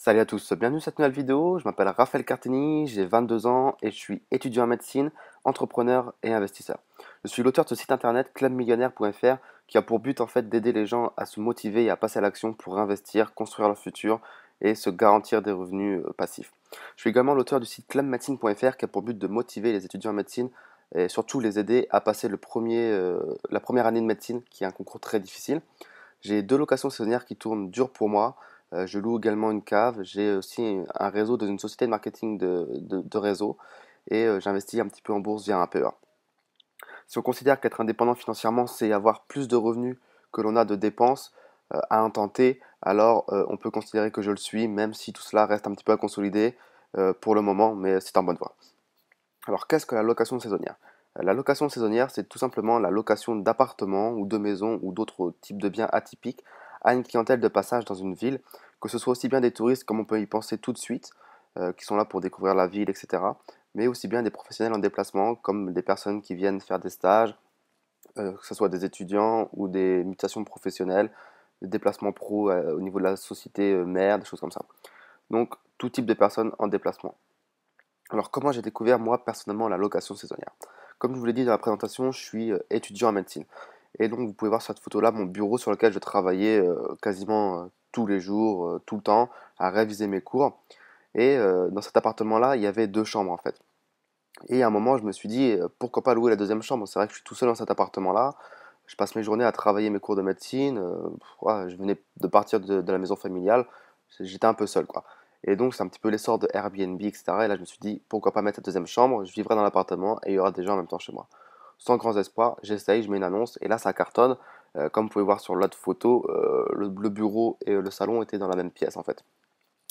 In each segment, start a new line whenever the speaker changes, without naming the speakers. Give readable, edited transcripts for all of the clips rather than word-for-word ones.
Salut à tous, bienvenue dans cette nouvelle vidéo. Je m'appelle Raphaël Carteni, j'ai 22 ans et je suis étudiant en médecine, entrepreneur et investisseur. Je suis l'auteur de ce site internet clubmillionnaire.fr qui a pour but en fait d'aider les gens à se motiver et à passer à l'action pour investir, construire leur futur et se garantir des revenus passifs. Je suis également l'auteur du site clubmédecine.fr qui a pour but de motiver les étudiants en médecine et surtout les aider à passer la première année de médecine qui est un concours très difficile. J'ai deux locations saisonnières qui tournent dur pour moi. Je loue également une cave. J'ai aussi un réseau dans une société de marketing de réseau et j'investis un petit peu en bourse via un PEA. Si on considère qu'être indépendant financièrement, c'est avoir plus de revenus que l'on a de dépenses à un temps T, alors on peut considérer que je le suis, même si tout cela reste un petit peu à consolider pour le moment, mais c'est en bonne voie. Alors, qu'est-ce que la location saisonnière? La location saisonnière, c'est tout simplement la location d'appartements ou de maisons ou d'autres types de biens atypiques à une clientèle de passage dans une ville, que ce soit aussi bien des touristes comme on peut y penser tout de suite, qui sont là pour découvrir la ville, etc., mais aussi bien des professionnels en déplacement comme des personnes qui viennent faire des stages, que ce soit des étudiants ou des mutations professionnelles, des déplacements pro au niveau de la société mère, des choses comme ça. Donc, tout type de personnes en déplacement. Alors, comment j'ai découvert moi personnellement la location saisonnière? Comme je vous l'ai dit dans la présentation, je suis étudiant en médecine. Et donc, vous pouvez voir sur cette photo-là mon bureau sur lequel je travaillais quasiment tous les jours, tout le temps, à réviser mes cours. Et dans cet appartement-là, il y avait deux chambres en fait. Et à un moment, je me suis dit, pourquoi pas louer la deuxième chambre? C'est vrai que je suis tout seul dans cet appartement-là. Je passe mes journées à travailler mes cours de médecine. Ouais, je venais de partir de la maison familiale. J'étais un peu seul, quoi. Et donc, c'est un petit peu l'essor de Airbnb, etc. Et là, je me suis dit, pourquoi pas mettre cette deuxième chambre? Je vivrai dans l'appartement et il y aura des gens en même temps chez moi. Sans grands espoirs, j'essaye, je mets une annonce et là, ça cartonne. Comme vous pouvez voir sur l'autre photo, le bureau et le salon étaient dans la même pièce, en fait.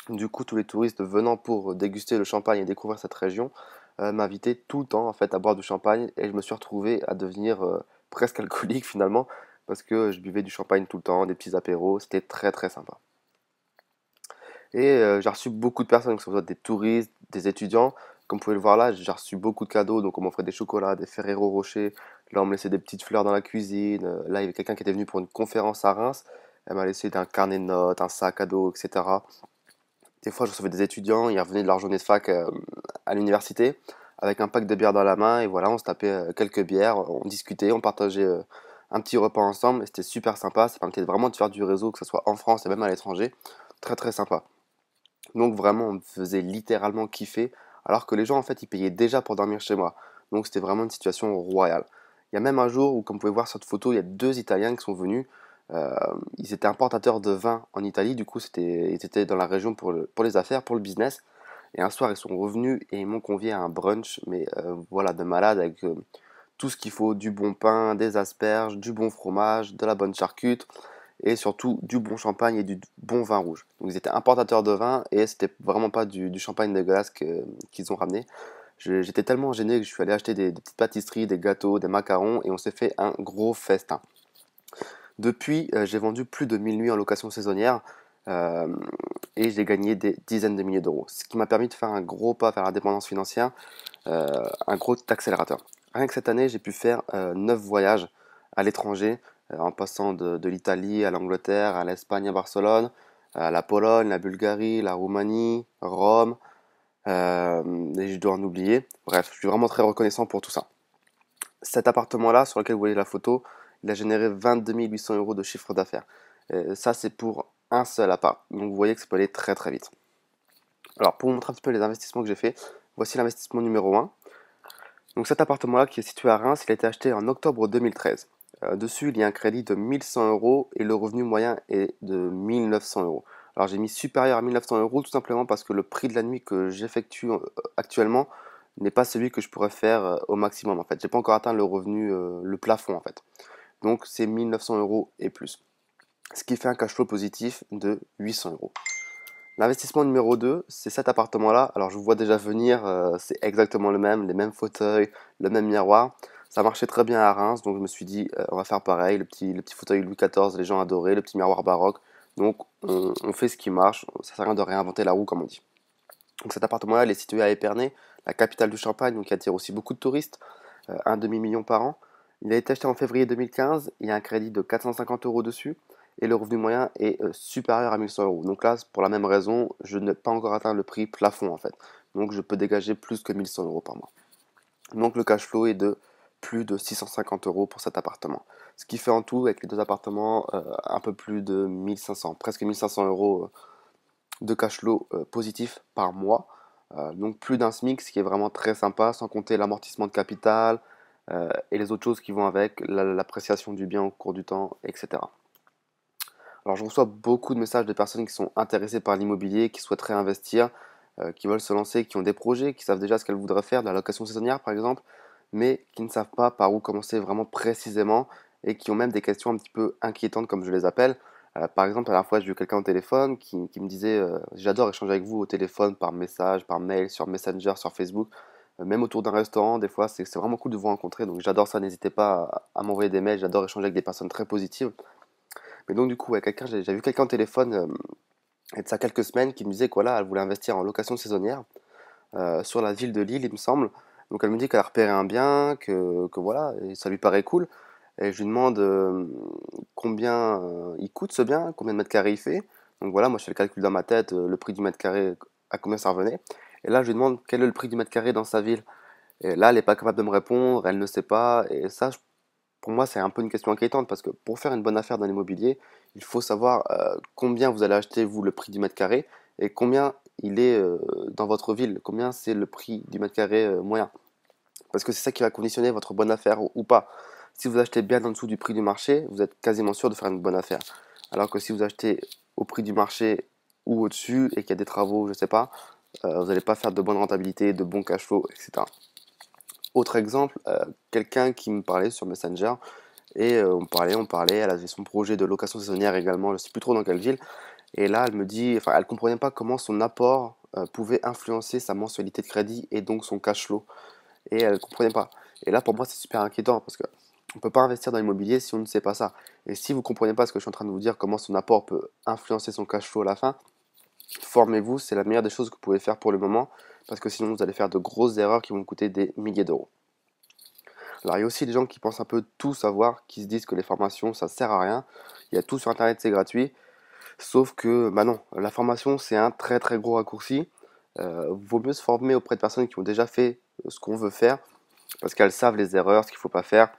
Du coup, tous les touristes venant pour déguster le champagne et découvrir cette région m'invitaient tout le temps en fait à boire du champagne et je me suis retrouvé à devenir presque alcoolique finalement parce que je buvais du champagne tout le temps, des petits apéros, c'était très très sympa. Et j'ai reçu beaucoup de personnes, que ce soit des touristes, des étudiants. Comme vous pouvez le voir là, j'ai reçu beaucoup de cadeaux, donc on m'offrait des chocolats, des Ferrero Rocher. Là, on me laissait des petites fleurs dans la cuisine. Là, il y avait quelqu'un qui était venu pour une conférence à Reims. Elle m'a laissé un carnet de notes, un sac à dos, etc. Des fois, je recevais des étudiants, ils revenaient de leur journée de fac à l'université avec un pack de bière dans la main et voilà, on se tapait quelques bières, on discutait, on partageait un petit repas ensemble et c'était super sympa. Ça permettait vraiment de faire du réseau, que ce soit en France et même à l'étranger. Très très sympa. Donc vraiment, on me faisait littéralement kiffer alors que les gens en fait ils payaient déjà pour dormir chez moi. Donc c'était vraiment une situation royale. Il y a même un jour où, comme vous pouvez voir sur cette photo, il y a deux Italiens qui sont venus. Euh, Ils étaient importateurs de vin en Italie, du coup ils étaient dans la région pour les affaires, pour le business. Et un soir ils sont revenus et ils m'ont convié à un brunch, mais voilà, de malade avec tout ce qu'il faut, du bon pain, des asperges, du bon fromage, de la bonne charcute et surtout du bon champagne et du bon vin rouge. Donc ils étaient importateurs de vin et c'était vraiment pas du champagne dégueulasse qu'ils ont ramené. J'étais tellement gêné que je suis allé acheter des petites pâtisseries, des gâteaux, des macarons et on s'est fait un gros festin. Depuis, j'ai vendu plus de 1000 nuits en location saisonnière euh, et j'ai gagné des dizaines de milliers d'euros. Ce qui m'a permis de faire un gros pas vers l'indépendance financière, un gros accélérateur. Rien que cette année, j'ai pu faire 9 voyages à l'étranger, en passant de l'Italie à l'Angleterre, à l'Espagne, à Barcelone, à la Pologne, la Bulgarie, la Roumanie, Rome, et je dois en oublier. Bref, je suis vraiment très reconnaissant pour tout ça. Cet appartement-là, sur lequel vous voyez la photo, il a généré 22 800 euros de chiffre d'affaires. Ça, c'est pour un seul appart. Donc vous voyez que ça peut aller très très vite. Alors, pour vous montrer un petit peu les investissements que j'ai fait, voici l'investissement numéro un. Donc cet appartement-là qui est situé à Reims, il a été acheté en octobre 2013. Dessus, il y a un crédit de 1100 euros et le revenu moyen est de 1900 euros. Alors j'ai mis supérieur à 1900 euros tout simplement parce que le prix de la nuit que j'effectue actuellement n'est pas celui que je pourrais faire au maximum en fait. J'ai pas encore atteint le revenu, le plafond en fait. Donc c'est 1900 euros et plus. Ce qui fait un cash flow positif de 800 euros. L'investissement numéro 2, c'est cet appartement-là. Alors je vous vois déjà venir, c'est exactement le même, les mêmes fauteuils, le même miroir. Ça marchait très bien à Reims, donc je me suis dit, on va faire pareil. Le petit fauteuil Louis XIV, les gens adoraient, le petit miroir baroque. Donc on fait ce qui marche, ça sert à rien de réinventer la roue comme on dit. Donc cet appartement-là, il est situé à Épernay, la capitale du Champagne, donc qui attire aussi beaucoup de touristes, un demi-million par an. Il a été acheté en février 2015, il y a un crédit de 450 euros dessus. et le revenu moyen est supérieur à 1100 euros. Donc là, pour la même raison, je n'ai pas encore atteint le prix plafond en fait. Donc je peux dégager plus que 1100 euros par mois. Donc le cash flow est de plus de 650 euros pour cet appartement. Ce qui fait en tout, avec les deux appartements, un peu plus de 1500, presque 1500 euros de cash flow positif par mois. Donc plus d'un SMIC, ce qui est vraiment très sympa, sans compter l'amortissement de capital et les autres choses qui vont avec, l'appréciation du bien au cours du temps, etc. Alors je reçois beaucoup de messages de personnes qui sont intéressées par l'immobilier, qui souhaiteraient investir, qui veulent se lancer, qui ont des projets, qui savent déjà ce qu'elles voudraient faire, de la location saisonnière par exemple, mais qui ne savent pas par où commencer vraiment précisément et qui ont même des questions un petit peu inquiétantes comme je les appelle. Par exemple, la dernière fois, j'ai eu quelqu'un au téléphone qui me disait j'adore échanger avec vous au téléphone, par message, par mail, sur Messenger, sur Facebook, même autour d'un restaurant. Des fois, c'est vraiment cool de vous rencontrer. Donc, j'adore ça. N'hésitez pas à m'envoyer des mails. J'adore échanger avec des personnes très positives. Mais donc, du coup, ouais, j'ai vu quelqu'un au téléphone il y a de ça quelques semaines qui me disait que voilà, elle voulait investir en location saisonnière sur la ville de Lille, il me semble. Donc, elle me dit qu'elle a repéré un bien, que voilà, et ça lui paraît cool. Et je lui demande combien il coûte ce bien, combien de mètres carrés il fait. Donc voilà, moi je fais le calcul dans ma tête, le prix du mètre carré, à combien ça revenait. Et là je lui demande quel est le prix du mètre carré dans sa ville. Et là elle n'est pas capable de me répondre, elle ne sait pas. Et ça, pour moi, c'est un peu une question inquiétante parce que pour faire une bonne affaire dans l'immobilier, il faut savoir combien vous allez acheter, vous, le prix du mètre carré et combien il est dans votre ville, combien c'est le prix du mètre carré moyen. Parce que c'est ça qui va conditionner votre bonne affaire ou pas. Si vous achetez bien en dessous du prix du marché, vous êtes quasiment sûr de faire une bonne affaire. Alors que si vous achetez au prix du marché ou au-dessus et qu'il y a des travaux, je ne sais pas, vous n'allez pas faire de bonne rentabilité, de bons cash flow, etc. Autre exemple, quelqu'un qui me parlait sur Messenger et on parlait, elle avait son projet de location saisonnière également, je ne sais plus trop dans quelle ville. Et là, elle me dit, enfin, elle comprenait pas comment son apport pouvait influencer sa mensualité de crédit et donc son cash flow. Et elle ne comprenait pas. Et là, pour moi, c'est super inquiétant parce que on ne peut pas investir dans l'immobilier si on ne sait pas ça. Et si vous ne comprenez pas ce que je suis en train de vous dire, comment son apport peut influencer son cash flow à la fin, formez-vous, c'est la meilleure des choses que vous pouvez faire pour le moment, parce que sinon vous allez faire de grosses erreurs qui vont vous coûter des milliers d'euros. Alors il y a aussi des gens qui pensent un peu tout savoir, qui se disent que les formations ça sert à rien, il y a tout sur internet, c'est gratuit, sauf que bah non, la formation c'est un très très gros raccourci. Vaut mieux se former auprès de personnes qui ont déjà fait ce qu'on veut faire, parce qu'elles savent les erreurs, ce qu'il ne faut pas faire,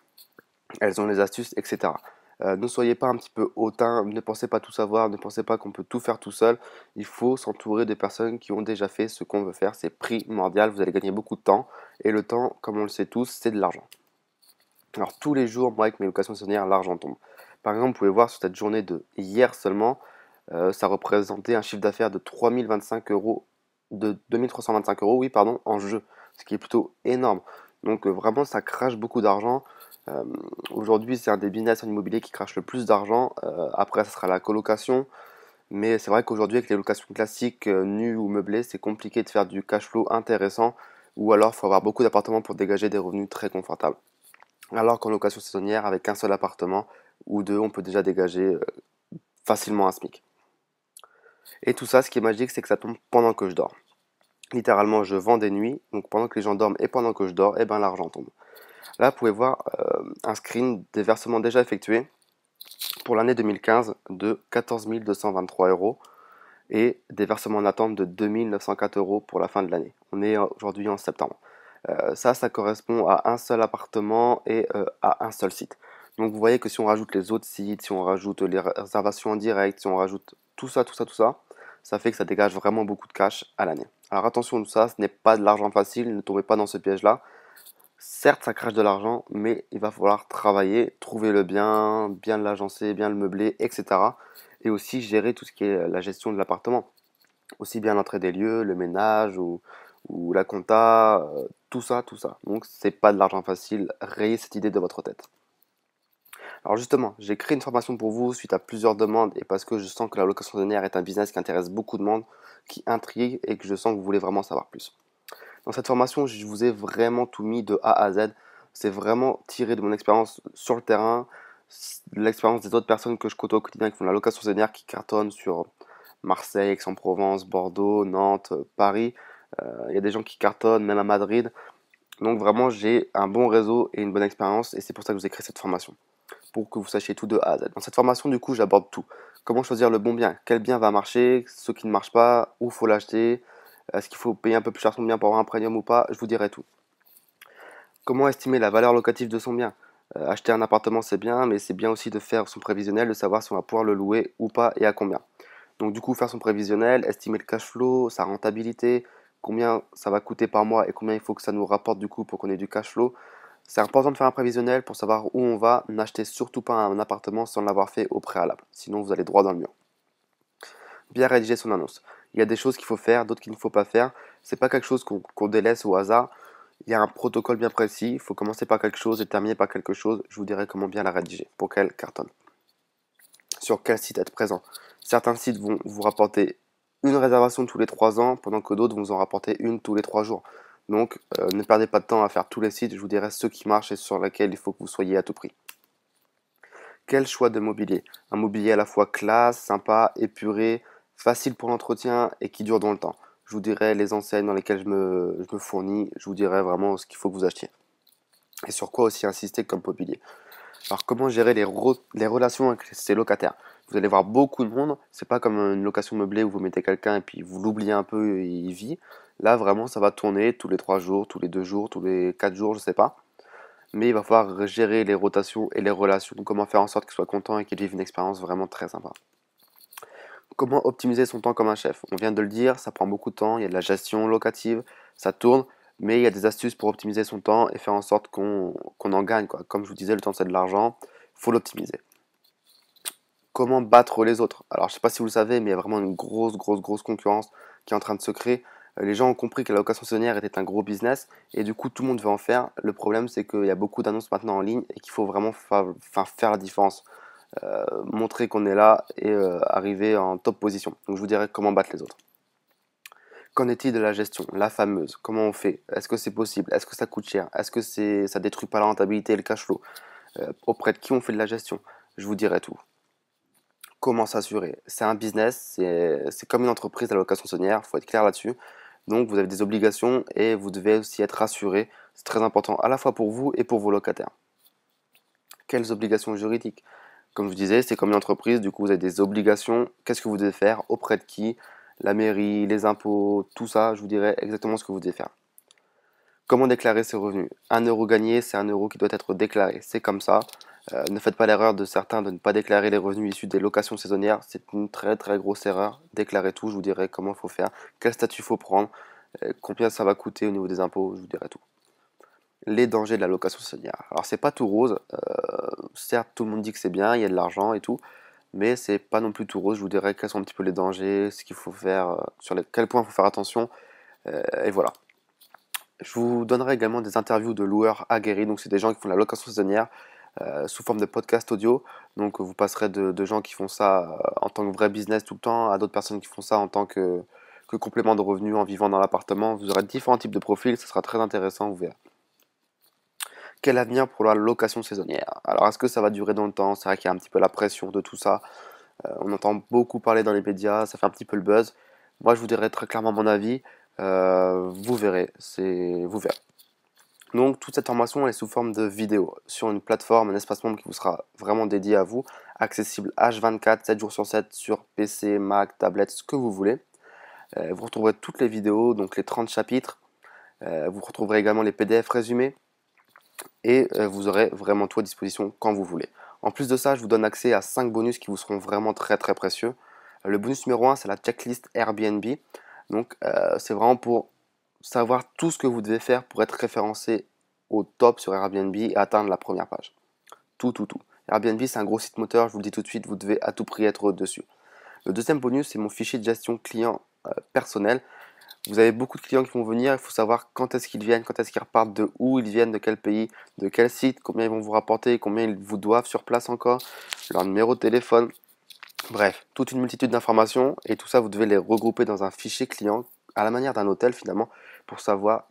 elles ont les astuces, etc. Ne soyez pas un petit peu hautain, ne pensez pas tout savoir, ne pensez pas qu'on peut tout faire tout seul. Il faut s'entourer de personnes qui ont déjà fait ce qu'on veut faire, c'est primordial, vous allez gagner beaucoup de temps, et le temps, comme on le sait tous, c'est de l'argent. Alors tous les jours, moi avec mes locations saisonnières, l'argent tombe. Par exemple, vous pouvez voir sur cette journée de hier seulement, ça représentait un chiffre d'affaires de 3025 euros, de 2325 euros, oui, pardon, en jeu, ce qui est plutôt énorme. Donc vraiment, ça crache beaucoup d'argent. Euh, Aujourd'hui, c'est un des business en immobilier qui crache le plus d'argent. Après, ça sera la colocation. Mais c'est vrai qu'aujourd'hui, avec les locations classiques, nues ou meublées, c'est compliqué de faire du cash flow intéressant. Ou alors, il faut avoir beaucoup d'appartements pour dégager des revenus très confortables. Alors qu'en location saisonnière, avec un seul appartement ou deux, on peut déjà dégager facilement un SMIC. Et tout ça, ce qui est magique, c'est que ça tombe pendant que je dors. Littéralement, je vends des nuits, donc pendant que les gens dorment et pendant que je dors, eh ben, l'argent tombe. Là, vous pouvez voir un screen des versements déjà effectués pour l'année 2015 de 14 223 euros et des versements en attente de 2 904 euros pour la fin de l'année. On est aujourd'hui en septembre. Ça correspond à un seul appartement et à un seul site. Donc vous voyez que si on rajoute les autres sites, si on rajoute les réservations en direct, si on rajoute tout ça, ça fait que ça dégage vraiment beaucoup de cash à l'année. Alors attention, tout ça, ce n'est pas de l'argent facile, ne tombez pas dans ce piège-là. Certes, ça crache de l'argent, mais il va falloir travailler, trouver le bien, bien l'agencer, bien le meubler, etc. Et aussi gérer tout ce qui est la gestion de l'appartement. Aussi bien l'entrée des lieux, le ménage ou la compta, tout ça, tout ça. Donc c'est pas de l'argent facile, rayez cette idée de votre tête. Alors justement, j'ai créé une formation pour vous suite à plusieurs demandes et parce que je sens que la location saisonnière est un business qui intéresse beaucoup de monde, qui intrigue et que je sens que vous voulez vraiment savoir plus. Dans cette formation, je vous ai vraiment tout mis de A à Z. C'est vraiment tiré de mon expérience sur le terrain, de l'expérience des autres personnes que je côtoie au quotidien qui font la location saisonnière, qui cartonnent sur Marseille, Aix-en-Provence, Bordeaux, Nantes, Paris. Il y a des gens qui cartonnent, même à Madrid. Donc vraiment, j'ai un bon réseau et une bonne expérience et c'est pour ça que je vous ai créé cette formation. pour que vous sachiez tout de A à Z. Dans cette formation, du coup, j'aborde tout. Comment choisir le bon bien, quel bien va marcher, ce qui ne marche pas, où faut l'acheter, est-ce qu'il faut payer un peu plus cher son bien pour avoir un premium ou pas, je vous dirai tout. Comment estimer la valeur locative de son bien? Acheter un appartement, c'est bien, mais c'est bien aussi de faire son prévisionnel, de savoir si on va pouvoir le louer ou pas et à combien. Donc du coup, faire son prévisionnel, estimer le cash flow, sa rentabilité, combien ça va coûter par mois et combien il faut que ça nous rapporte du coup pour qu'on ait du cash flow. C'est important de faire un prévisionnel pour savoir où on va. N'achetez surtout pas un appartement sans l'avoir fait au préalable, sinon vous allez droit dans le mur. Bien rédiger son annonce. Il y a des choses qu'il faut faire, d'autres qu'il ne faut pas faire. C'est pas quelque chose qu'on délaisse au hasard. Il y a un protocole bien précis. Il faut commencer par quelque chose et terminer par quelque chose. Je vous dirai comment bien la rédiger pour qu'elle cartonne. Sur quel site être présent. Certains sites vont vous rapporter une réservation tous les 3 ans, pendant que d'autres vont vous en rapporter une tous les 3 jours. Donc ne perdez pas de temps à faire tous les sites, je vous dirai ceux qui marchent et sur lesquels il faut que vous soyez à tout prix. Quel choix de mobilier? Un mobilier à la fois classe, sympa, épuré, facile pour l'entretien et qui dure dans le temps. Je vous dirai les enseignes dans lesquelles je me fournis, je vous dirai vraiment ce qu'il faut que vous achetiez. Et sur quoi aussi insister comme mobilier. Alors comment gérer les relations avec ses locataires? Vous allez voir beaucoup de monde, c'est pas comme une location meublée où vous mettez quelqu'un et puis vous l'oubliez un peu et il vit. Là vraiment ça va tourner tous les 3 jours, tous les 2 jours, tous les 4 jours, je sais pas. Mais il va falloir gérer les rotations et les relations, comment faire en sorte qu'il soit content et qu'il vive une expérience vraiment très sympa. Comment optimiser son temps comme un chef? On vient de le dire, ça prend beaucoup de temps, il y a de la gestion locative, ça tourne, mais il y a des astuces pour optimiser son temps et faire en sorte qu'on en gagne, quoi. Comme je vous disais, le temps c'est de l'argent, il faut l'optimiser. Comment battre les autres? Alors je sais pas si vous le savez, mais il y a vraiment une grosse concurrence qui est en train de se créer. Les gens ont compris que la location saisonnière était un gros business et du coup tout le monde veut en faire. Le problème c'est qu'il y a beaucoup d'annonces maintenant en ligne et qu'il faut vraiment faire la différence. Montrer qu'on est là et arriver en top position. Donc je vous dirai comment battre les autres. Qu'en est-il de la gestion, la fameuse? Comment on fait? Est-ce que c'est possible? Est-ce que ça coûte cher? Est-ce que ça détruit pas la rentabilité et le cash flow? Auprès de qui on fait de la gestion? Je vous dirai tout. Comment s'assurer? C'est un business, c'est comme une entreprise à la location saisonnière, il faut être clair là-dessus. Donc vous avez des obligations et vous devez aussi être rassuré. C'est très important à la fois pour vous et pour vos locataires. Quelles obligations juridiques? Comme je vous disais, c'est comme une entreprise, du coup vous avez des obligations. Qu'est-ce que vous devez faire? Auprès de qui? La mairie, les impôts, tout ça, je vous dirai exactement ce que vous devez faire. Comment déclarer ses revenus? 1 euro gagné, c'est 1 euro qui doit être déclaré. C'est comme ça. Ne faites pas l'erreur de certains de ne pas déclarer les revenus issus des locations saisonnières. C'est une très grosse erreur. Déclarez tout, je vous dirai comment il faut faire, quel statut il faut prendre, combien ça va coûter au niveau des impôts, je vous dirai tout. Les dangers de la location saisonnière. Alors c'est pas tout rose. Certes, tout le monde dit que c'est bien, il y a de l'argent et tout, mais c'est pas non plus tout rose. Je vous dirai quels sont un petit peu les dangers, ce qu'il faut faire, sur quels points il faut faire attention, et voilà. Je vous donnerai également des interviews de loueurs aguerris, donc c'est des gens qui font de la location saisonnière sous forme de podcast audio. Donc vous passerez de gens qui font ça en tant que vrai business tout le temps à d'autres personnes qui font ça en tant que complément de revenus en vivant dans l'appartement. Vous aurez différents types de profils, ce sera très intéressant, vous verrez. Quel avenir pour la location saisonnière? Alors est-ce que ça va durer dans le temps? C'est vrai qu'il y a un petit peu la pression de tout ça. On entend beaucoup parler dans les médias, ça fait un petit peu le buzz. Moi je vous dirai très clairement mon avis. Vous verrez, vous verrez. Donc toute cette formation elle est sous forme de vidéo sur une plateforme, un espace membre qui vous sera vraiment dédié à vous, accessible H24, 7 jours sur 7 sur PC, Mac, tablette, ce que vous voulez. Vous retrouverez toutes les vidéos, donc les 30 chapitres. Vous retrouverez également les PDF résumés et vous aurez vraiment tout à disposition quand vous voulez. En plus de ça, je vous donne accès à 5 bonus qui vous seront vraiment très précieux. Le bonus numéro 1, c'est la checklist Airbnb. Donc c'est vraiment pour savoir tout ce que vous devez faire pour être référencé au top sur Airbnb et atteindre la première page. Tout. Airbnb, c'est un gros site moteur, je vous le dis tout de suite, vous devez à tout prix être dessus. Le deuxième bonus, c'est mon fichier de gestion client personnel. Vous avez beaucoup de clients qui vont venir, il faut savoir quand est-ce qu'ils viennent, quand est-ce qu'ils repartent, de où ils viennent, de quel pays, de quel site, combien ils vont vous rapporter, combien ils vous doivent sur place encore, leur numéro de téléphone. Bref, toute une multitude d'informations et tout ça, vous devez les regrouper dans un fichier client à la manière d'un hôtel finalement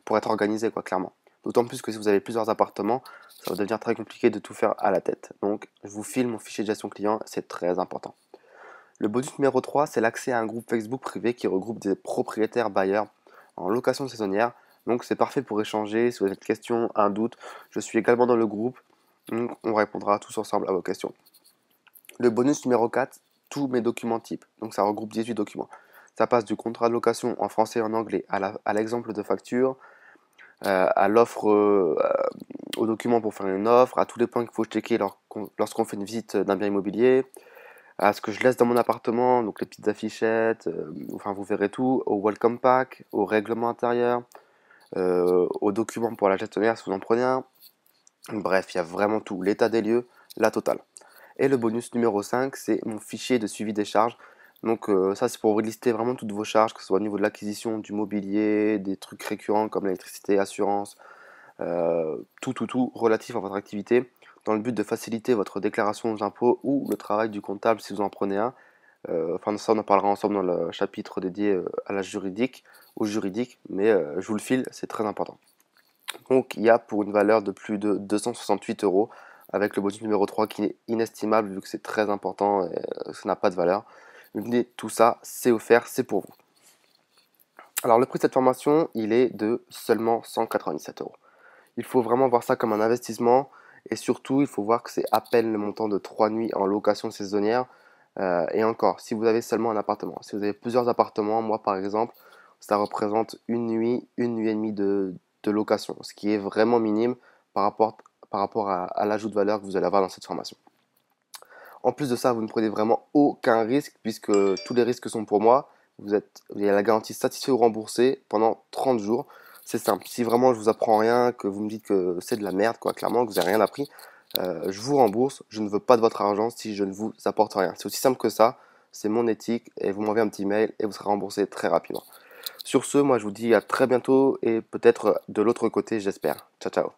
pour être organisé quoi, clairement. D'autant plus que si vous avez plusieurs appartements, ça va devenir très compliqué de tout faire à la tête. Donc, je vous file mon fichier de gestion client, c'est très important. Le bonus numéro 3, c'est l'accès à un groupe Facebook privé qui regroupe des propriétaires bailleurs en location saisonnière. Donc, c'est parfait pour échanger si vous avez des questions, un doute. Je suis également dans le groupe. Donc, on répondra tous ensemble à vos questions. Le bonus numéro 4, tous mes documents types. Donc ça regroupe 18 documents. Ça passe du contrat de location en français et en anglais à l'exemple de facture, à l'offre, aux documents pour faire une offre, à tous les points qu'il faut checker lorsqu'on fait une visite d'un bien immobilier, à ce que je laisse dans mon appartement, donc les petites affichettes, enfin vous verrez tout, au welcome pack, au règlement intérieur, aux documents pour la gestionnaire si vous en prenez un. Bref, il y a vraiment tout, l'état des lieux, la totale. Et le bonus numéro 5, c'est mon fichier de suivi des charges. Donc ça, c'est pour lister vraiment toutes vos charges, que ce soit au niveau de l'acquisition du mobilier, des trucs récurrents comme l'électricité, assurance, tout relatif à votre activité, dans le but de faciliter votre déclaration aux impôts ou le travail du comptable si vous en prenez un. Enfin, ça, on en parlera ensemble dans le chapitre dédié à la juridique, au juridique, mais je vous le file, c'est très important. Donc, il y a pour une valeur de plus de 268 euros, avec le bonus numéro 3 qui est inestimable vu que c'est très important et ça n'a pas de valeur. Mais tout ça, c'est offert, c'est pour vous. Alors, le prix de cette formation, il est de seulement 197 euros. Il faut vraiment voir ça comme un investissement et surtout, il faut voir que c'est à peine le montant de 3 nuits en location saisonnière. Et encore, si vous avez seulement un appartement, si vous avez plusieurs appartements, moi par exemple, ça représente une nuit et demie de location, ce qui est vraiment minime par rapport à l'ajout de valeur que vous allez avoir dans cette formation. En plus de ça, vous ne prenez vraiment aucun risque puisque tous les risques sont pour moi. Vous avez la garantie satisfait ou remboursé pendant 30 jours. C'est simple. Si vraiment je vous apprends rien, que vous me dites que c'est de la merde, quoi, clairement, que vous n'avez rien appris, je vous rembourse. Je ne veux pas de votre argent si je ne vous apporte rien. C'est aussi simple que ça. C'est mon éthique et vous m'envoyez un petit mail et vous serez remboursé très rapidement. Sur ce, moi je vous dis à très bientôt et peut-être de l'autre côté, j'espère. Ciao, ciao.